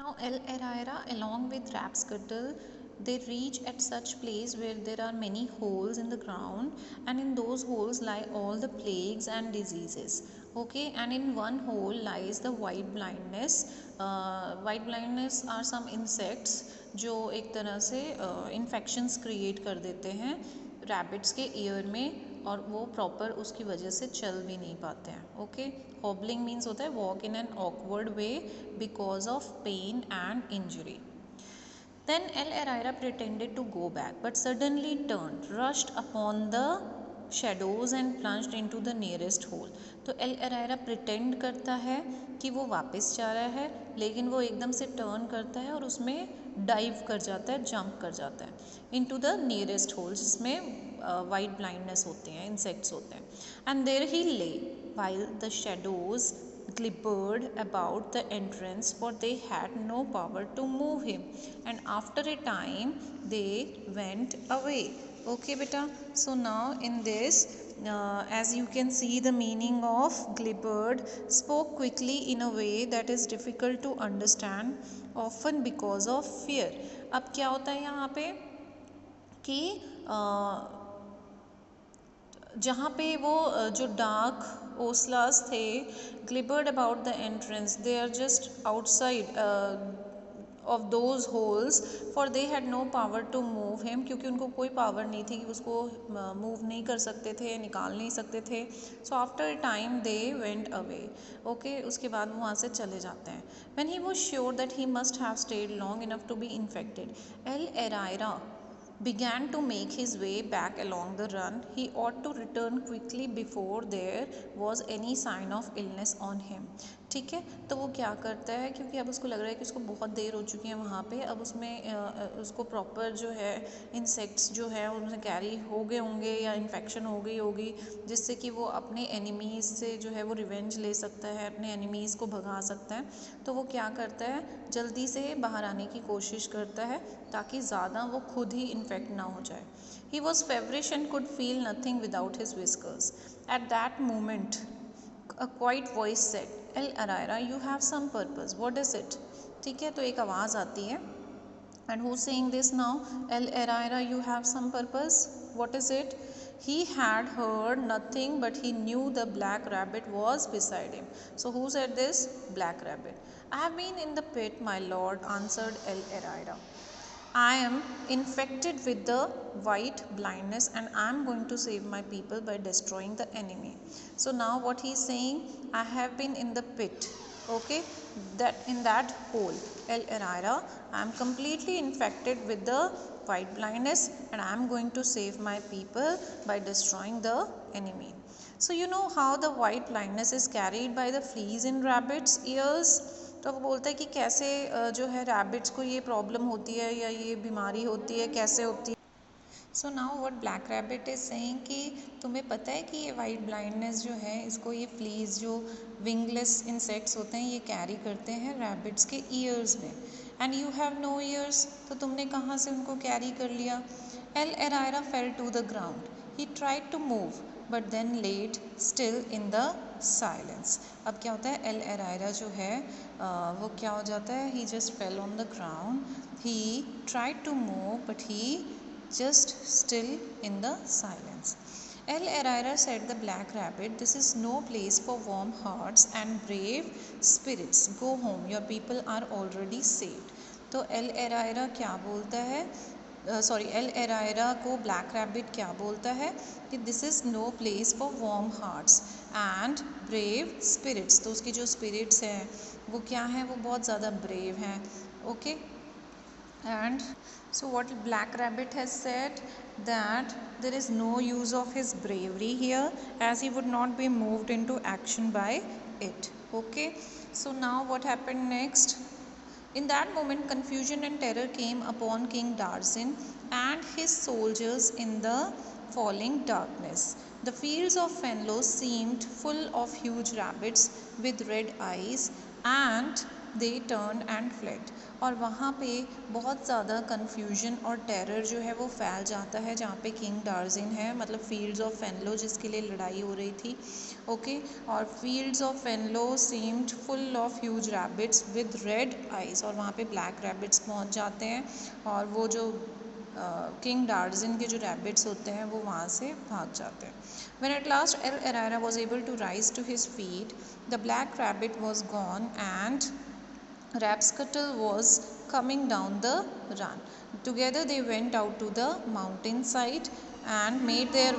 Now El Eraira along with Rapscuttle, they reach at such place where there are many holes in the ground, and in those holes lie all the plagues and diseases. Okay, and in one hole lies the white blindness. White blindness are some insects जो एक तरह से infections create कर देते हैं rabbits के year में, और वो प्रॉपर उसकी वजह से चल भी नहीं पाते हैं. ओके, हॉबलिंग मीन्स होता है walk in an awkward way because of pain and injury. Then El Eraira pretended to go back, but suddenly turned, rushed upon the shadows and plunged into the nearest hole. तो L एरायरा pretend करता है कि वो वापस जा रहा है, लेकिन वो एकदम से टर्न करता है और उसमें डाइव कर जाता है, जंप कर जाता है इनटू द नियरेस्ट होल जिसमें वाइट ब्लाइंडनेस होते हैं, इंसेक्ट्स होते हैं. एंड देयर ही ले while the shadows glibbered about the entrance, for they had no power to move him, and after a time they went away. Okay beta, so now in this as you can see, the meaning of glibbered, spoke quickly in a way that is difficult to understand, often because of fear. अब क्या होता है यहाँ पे कि जहाँ पे वो जो डार्क ओसलास थे, gibbered about the entrance, they are just outside of those holes, for they had no power to move him, क्योंकि उनको कोई पावर नहीं थी कि उसको मूव नहीं कर सकते थे, निकाल नहीं सकते थे. So after a time they went away. Okay, उसके बाद वो वहाँ से चले जाते हैं. When he was sure that he must have stayed long enough to be infected, El Ahrairah began to make his way back along the run. He ought to return quickly before there was any sign of illness on him. ठीक है, तो वो क्या करता है, क्योंकि अब उसको लग रहा है कि उसको बहुत देर हो चुकी है वहाँ पे, अब उसमें उसको प्रॉपर जो है इंसेक्ट्स जो है उनसे कैरी हो गए होंगे या इन्फेक्शन हो गई होगी, जिससे कि वो अपने एनिमीज़ से जो है वो रिवेंज ले सकता है, अपने एनिमीज़ को भगा सकता है. तो वो क्या करता है, जल्दी से बाहर आने की कोशिश करता है ताकि ज़्यादा वो खुद ही इन्फेक्ट ना हो जाए. He was feverish and could feel nothing without his whiskers. At that moment a quiet voice said, El Araira, you have some purpose. What is it? ठीक है, तो एक आवाज़ आती है. And who's saying this now? El Araira, you have some purpose. What is it? He had heard nothing, but he knew the black rabbit was beside him. So who said this? Black rabbit. I have been in the pit, my lord, answered El Araira. I am infected with the white blindness and I am going to save my people by destroying the enemy. So now what he is saying, I have been in the pit, okay, that in that hole, El Eraira, I am completely infected with the white blindness and I am going to save my people by destroying the enemy. So you know how the white blindness is carried by the fleas in rabbits' ears. तो वो बोलता है कि कैसे जो है rabbits को ये प्रॉब्लम होती है या ये बीमारी होती है, कैसे होती है. So now what black rabbit is saying कि तुम्हें पता है कि ये वाइट ब्लाइंडनेस जो है इसको ये फ्लीज जो विंगलेस इंसेक्ट्स होते हैं ये कैरी करते हैं रैबिट्स के ईयर्स में, and you have no ears, तो तुमने कहाँ से उनको कैरी कर लिया. El Ahrairah fell to the ground. He tried to move but then laid still in the silence. अब क्या होता है, एल एरायरा जो है वो क्या हो जाता है, he just fell on the ground. He tried to move but he just still in the silence. El Eraira said the black rabbit, this is no place for warm hearts and brave spirits. Go home, your people are already saved. तो L एरायरा क्या बोलता है, L एरायरा को black rabbit क्या बोलता है कि this is no place for warm hearts and brave spirits. तो उसकी जो स्पिरिट्स हैं वो क्या हैं, वो बहुत ज़्यादा ब्रेव हैं. Okay, and so what black rabbit has said, that there is no use of his bravery here as he would not be moved into action by it. Okay, so now what happened next? In that moment confusion and terror came upon King Darzin and his soldiers in the falling darkness. The fields of Fenlo seemed full of huge rabbits with red eyes, and they turn and fled. और वहाँ पे बहुत ज़्यादा confusion और terror जो है वो फैल जाता है जहाँ पे किंग डार्जिन है, मतलब फील्ड्स ऑफ फेनलो जिसके लिए लड़ाई हो रही थी। ओके और fields of Fenlo seemed full of huge rabbits with red eyes, और वहाँ पे ब्लैक रैबिट्स पहुँच जाते हैं और वो जो किंग डार्जिन के जो रैबिट्स होते हैं वो वहाँ से भाग जाते हैं। When at last El Errera was able to rise to his feet, the black rabbit was gone and Rapscuttle was coming down the run. Together they went out to the mountainside and made their